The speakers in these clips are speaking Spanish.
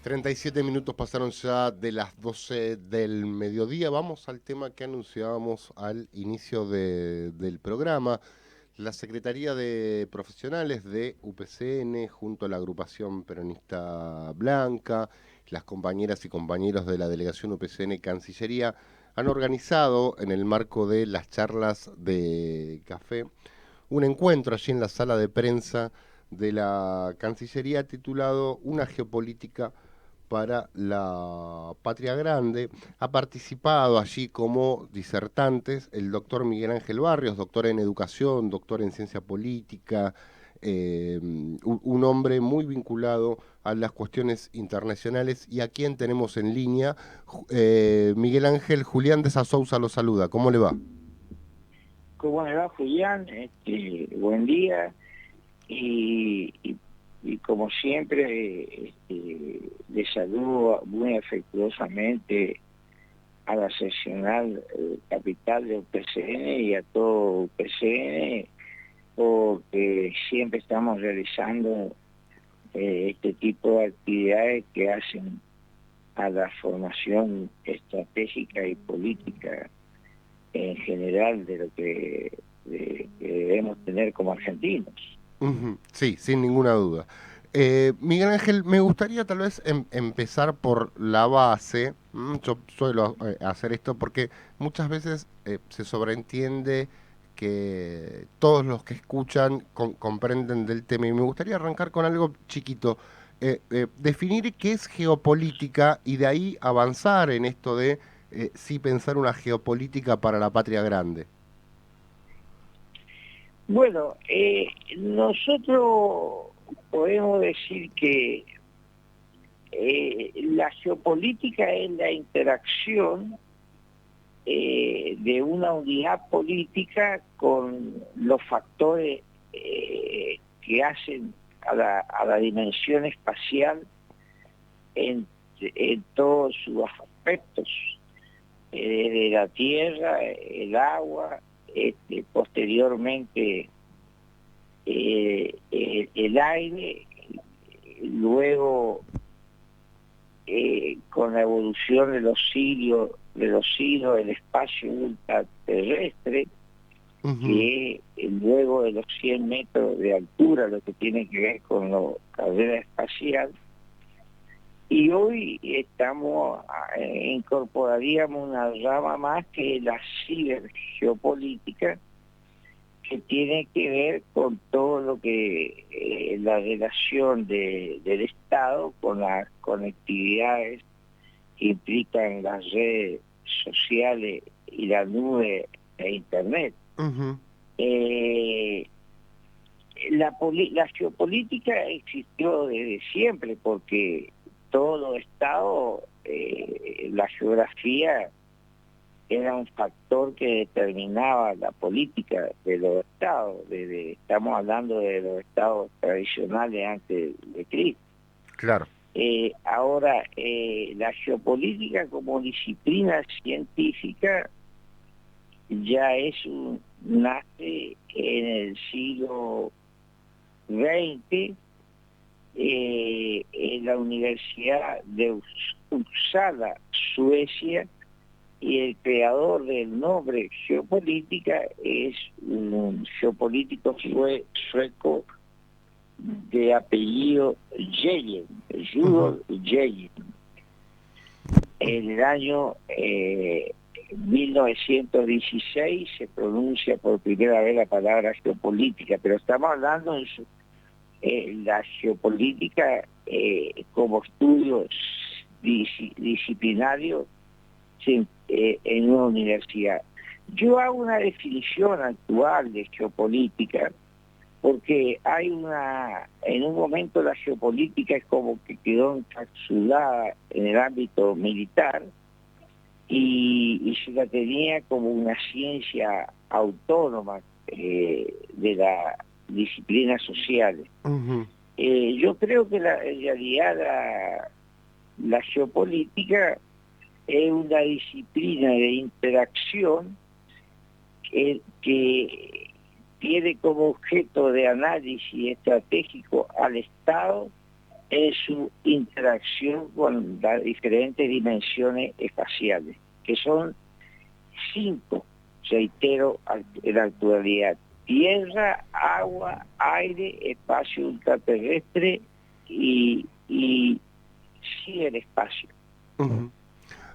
37 minutos pasaron ya de las 12 del mediodía. Vamos al tema que anunciábamos al inicio del programa. La Secretaría de Profesionales de UPCN, junto a la agrupación peronista Blanca, las compañeras y compañeros de la delegación UPCN Cancillería, han organizado, en el marco de las charlas de café, un encuentro allí en la sala de prensa de la Cancillería titulado Una geopolítica para la Patria Grande. Ha participado allí como disertantes el doctor Miguel Ángel Barrios, doctor en educación, doctor en ciencia política, un hombre muy vinculado a las cuestiones internacionales, y a quien tenemos en línea. Miguel Ángel, Julián de Sasouza lo saluda. ¿Cómo le va? ¿Cómo le va, Julián? Buen día. Y como siempre, le saludo muy afectuosamente a la seccional capital de UPCN y a todo UPCN, porque siempre estamos realizando este tipo de actividades que hacen a la formación estratégica y política en general de lo que debemos tener como argentinos. Sí, sin ninguna duda. Miguel Ángel, me gustaría tal vez empezar por la base. Yo suelo hacer esto porque muchas veces se sobreentiende que todos los que escuchan comprenden del tema, y me gustaría arrancar con algo chiquito. Definir qué es geopolítica y de ahí avanzar en esto de sí pensar una geopolítica para la patria grande. Bueno, nosotros podemos decir que la geopolítica es la interacción de una unidad política con los factores que hacen a la dimensión espacial en todos sus aspectos, de la tierra, el agua, posteriormente el aire, luego con la evolución de los siglos, el espacio ultraterrestre, que luego de los 100 metros de altura, lo que tiene que ver con la carrera espacial. Y hoy incorporaríamos una rama más, que es la cibergeopolítica, que tiene que ver con todo lo que la relación del Estado con las conectividades que implican las redes sociales y la nube e Internet. La geopolítica existió desde siempre, porque todos los estados, la geografía era un factor que determinaba la política de los estados. Estamos hablando de los estados tradicionales antes de Cristo. Claro. Ahora, la geopolítica como disciplina científica ya nace en el siglo XX, en la Universidad de Uppsala, Suecia, y el creador del nombre geopolítica es un geopolítico sueco de apellido Jelin, Rudolf Jelin. En el año 1916 se pronuncia por primera vez la palabra geopolítica, pero estamos hablando de la geopolítica como estudio disciplinario en una universidad. Yo hago una definición actual de geopolítica, porque en un momento la geopolítica es como que quedó encapsulada en el ámbito militar, y se la tenía como una ciencia autónoma de las disciplinas sociales. Yo creo que en realidad la geopolítica es una disciplina de interacción que tiene como objeto de análisis estratégico al Estado en su interacción con las diferentes dimensiones espaciales, que son 5, reitero, en la actualidad: tierra, agua, aire, espacio ultraterrestre y ciberespacio.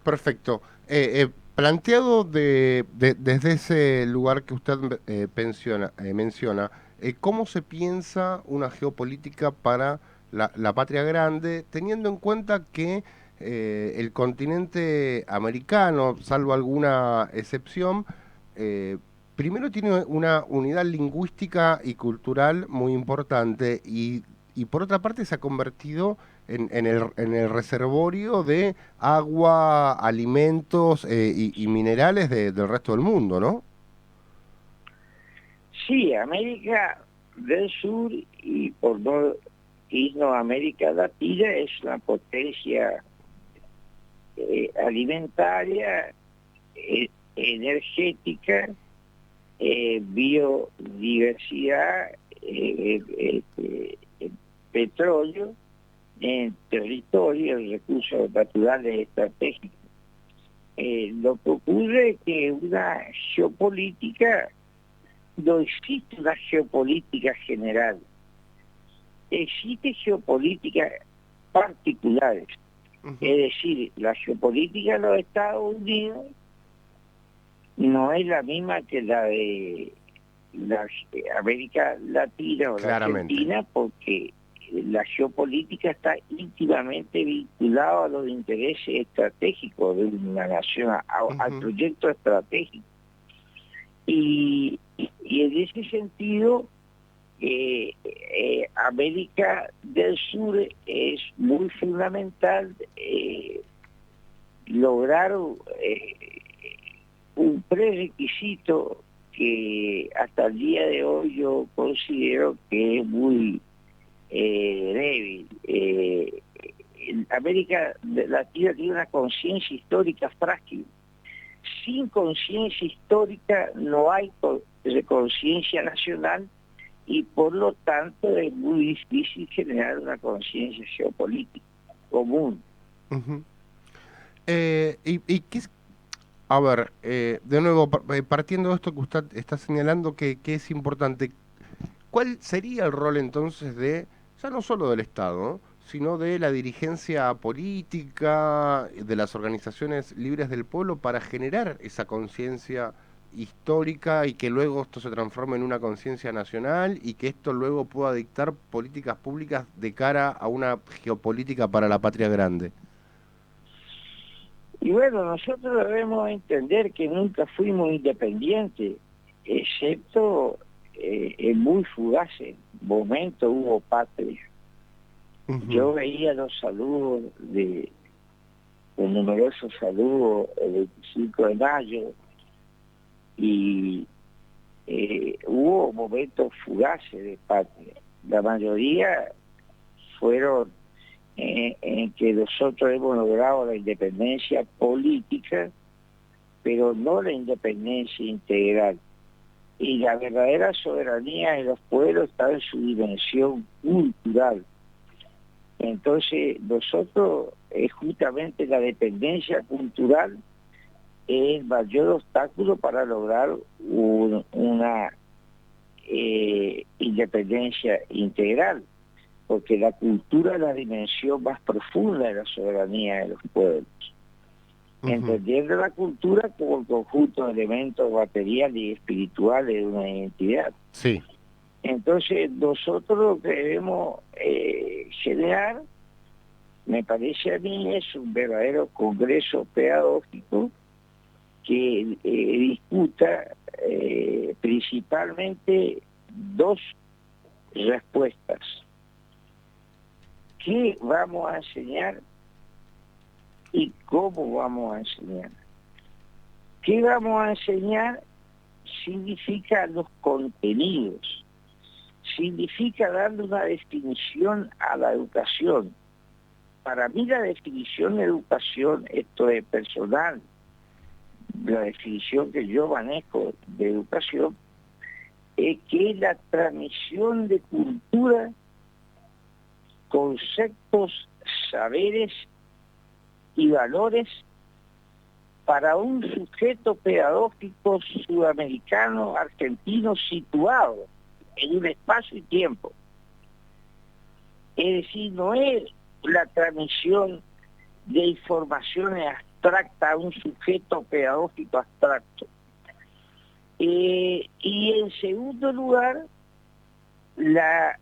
Perfecto. Planteado desde ese lugar que usted menciona, ¿cómo se piensa una geopolítica para la patria grande, teniendo en cuenta que el continente americano, salvo alguna excepción, primero tiene una unidad lingüística y cultural muy importante y por otra parte se ha convertido en el reservorio de agua, alimentos y minerales del resto del mundo, ¿no? Sí, América del Sur y por no irnos a América Latina es una potencia alimentaria, energética, biodiversidad, petróleo, en territorio, recursos naturales estratégicos. Lo que ocurre es que una geopolítica, no existe una geopolítica general, existe geopolíticas particulares. Es decir, la geopolítica de los Estados Unidos no es la misma que la de la América Latina o la Argentina, porque la geopolítica está íntimamente vinculada a los intereses estratégicos de una nación, al proyecto estratégico. Y en ese sentido, América del Sur es muy fundamental lograr un prerequisito que hasta el día de hoy yo considero que es muy débil. América Latina tiene una conciencia histórica frágil. Sin conciencia histórica no hay conciencia nacional y por lo tanto es muy difícil generar una conciencia geopolítica común. ¿Y qué es? A ver, de nuevo, partiendo de esto que usted está señalando que es importante, ¿cuál sería el rol entonces de, ya no solo del Estado, ¿no?, sino de la dirigencia política, de las organizaciones libres del pueblo para generar esa conciencia histórica y que luego esto se transforme en una conciencia nacional y que esto luego pueda dictar políticas públicas de cara a una geopolítica para la patria grande? Y bueno, nosotros debemos entender que nunca fuimos independientes, excepto en muy fugaces momentos hubo patria. Yo veía los saludos, los numerosos saludos el 25 de mayo, y hubo momentos fugaces de patria. La mayoría fueron en que nosotros hemos logrado la independencia política, pero no la independencia integral. Y la verdadera soberanía de los pueblos está en su dimensión cultural. Entonces, nosotros, justamente la dependencia cultural es el mayor obstáculo para lograr una independencia integral, porque la cultura es la dimensión más profunda de la soberanía de los pueblos. Entendiendo la cultura como el conjunto de elementos materiales y espirituales de una identidad. Sí. Entonces, nosotros lo que debemos generar, me parece a mí, es un verdadero congreso pedagógico que discuta principalmente dos respuestas. ¿Qué vamos a enseñar y cómo vamos a enseñar? ¿Qué vamos a enseñar? Significa los contenidos, significa darle una definición a la educación. Para mí la definición de educación, esto es personal, la definición que yo manejo de educación, que es la transmisión de cultura, conceptos, saberes y valores para un sujeto pedagógico sudamericano, argentino, situado en un espacio y tiempo. Es decir, no es la transmisión de informaciones abstractas a un sujeto pedagógico abstracto. Y en segundo lugar,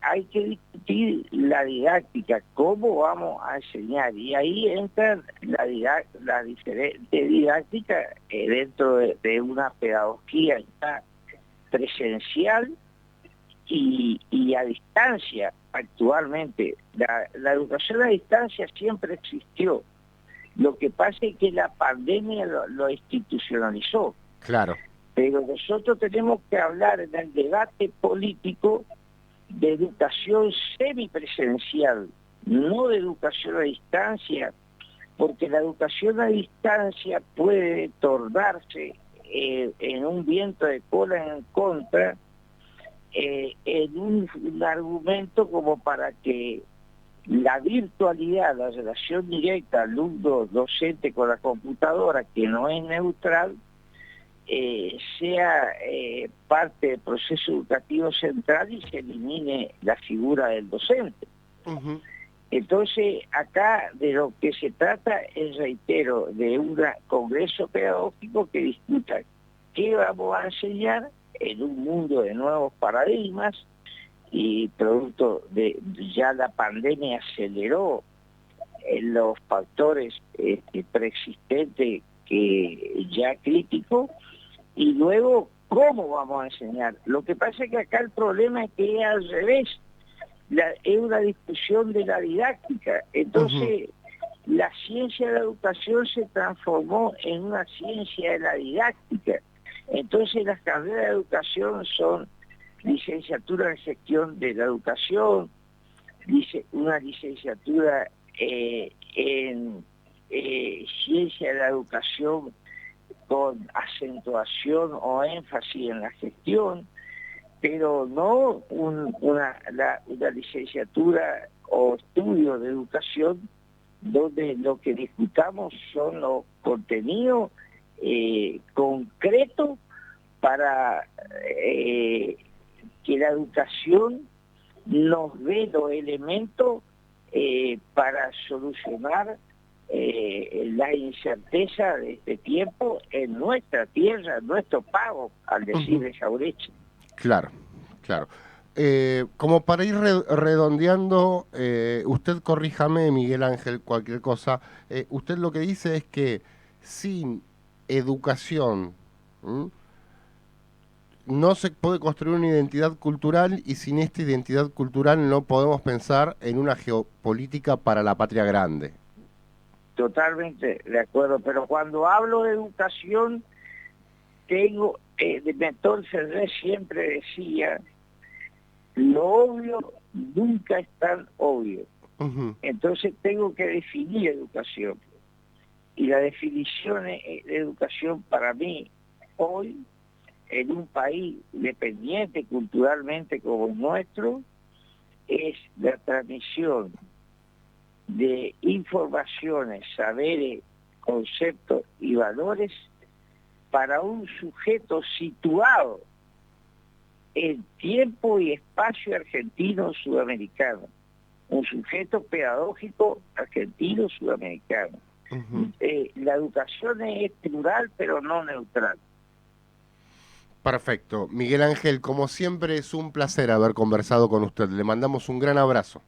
hay que discutir la didáctica, cómo vamos a enseñar, y ahí entra la diferente didáctica dentro de una pedagogía ya presencial y a distancia. Actualmente la educación a distancia siempre existió, lo que pasa es que la pandemia lo institucionalizó. Claro. Pero nosotros tenemos que hablar en el debate político de educación semipresencial, no de educación a distancia, porque la educación a distancia puede tornarse en un viento de cola en contra, en un argumento como para que la virtualidad, la relación directa alumno-docente con la computadora, que no es neutral, sea parte del proceso educativo central y se elimine la figura del docente. Uh-huh. Entonces, acá de lo que se trata es, reitero, de un congreso pedagógico que discuta qué vamos a enseñar en un mundo de nuevos paradigmas, y producto de ya la pandemia aceleró los factores preexistentes que ya críticos. Y luego, ¿cómo vamos a enseñar? Lo que pasa es que acá el problema es que es al revés. Es una discusión de la didáctica. Entonces, la ciencia de la educación se transformó en una ciencia de la didáctica. Entonces, las carreras de educación son licenciatura en gestión de la educación, una licenciatura en ciencia de la educación con acentuación o énfasis en la gestión, pero no una licenciatura o estudio de educación donde lo que discutamos son los contenidos concretos para que la educación nos dé los elementos para solucionar la incerteza de este tiempo en nuestra tierra, en nuestro pago, al decir de Jauretche. Claro, claro. Como para ir redondeando, usted corríjame, Miguel Ángel, cualquier cosa, usted lo que dice es que sin educación no se puede construir una identidad cultural, y sin esta identidad cultural no podemos pensar en una geopolítica para la patria grande. Totalmente de acuerdo, pero cuando hablo de educación, Mentor Ferrer siempre decía, lo obvio nunca es tan obvio. Uh-huh. Entonces tengo que definir educación. Y la definición de educación para mí, hoy, en un país dependiente culturalmente como el nuestro, es la transmisión de informaciones, saberes, conceptos y valores para un sujeto situado en tiempo y espacio argentino-sudamericano, un sujeto pedagógico argentino-sudamericano. Uh-huh. La educación es plural pero no neutral. Perfecto. Miguel Ángel, como siempre es un placer haber conversado con usted. Le mandamos un gran abrazo.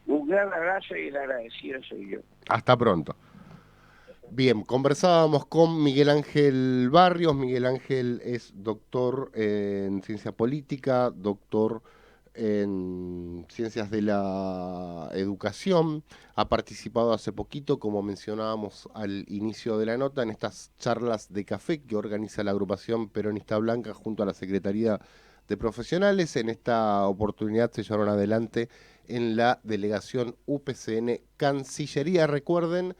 Un gran abrazo y el agradecido soy yo. Hasta pronto. Bien, conversábamos con Miguel Ángel Barrios. Miguel Ángel es doctor en ciencia política, doctor en ciencias de la educación. Ha participado hace poquito, como mencionábamos al inicio de la nota, en estas charlas de café que organiza la agrupación Peronista Blanca junto a la Secretaría de Profesionales. En esta oportunidad se llevaron adelante en la delegación UPCN Cancillería. Recuerden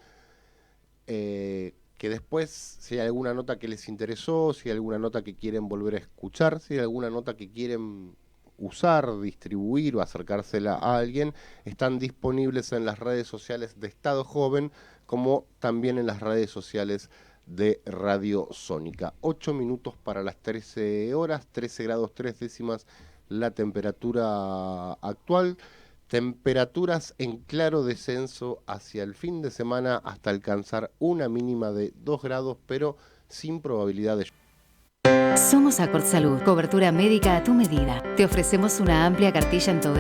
que después, si hay alguna nota que les interesó, si hay alguna nota que quieren volver a escuchar, si hay alguna nota que quieren usar, distribuir o acercársela a alguien, están disponibles en las redes sociales de Estado Joven, como también en las redes sociales de Radio Sónica. 8 minutos para las 13 horas, 13 grados 3 décimas la temperatura actual. Temperaturas en claro descenso hacia el fin de semana hasta alcanzar una mínima de 2 grados, pero sin probabilidad de lluvia. Somos Accord Salud, cobertura médica a tu medida. Te ofrecemos una amplia cartilla en todo el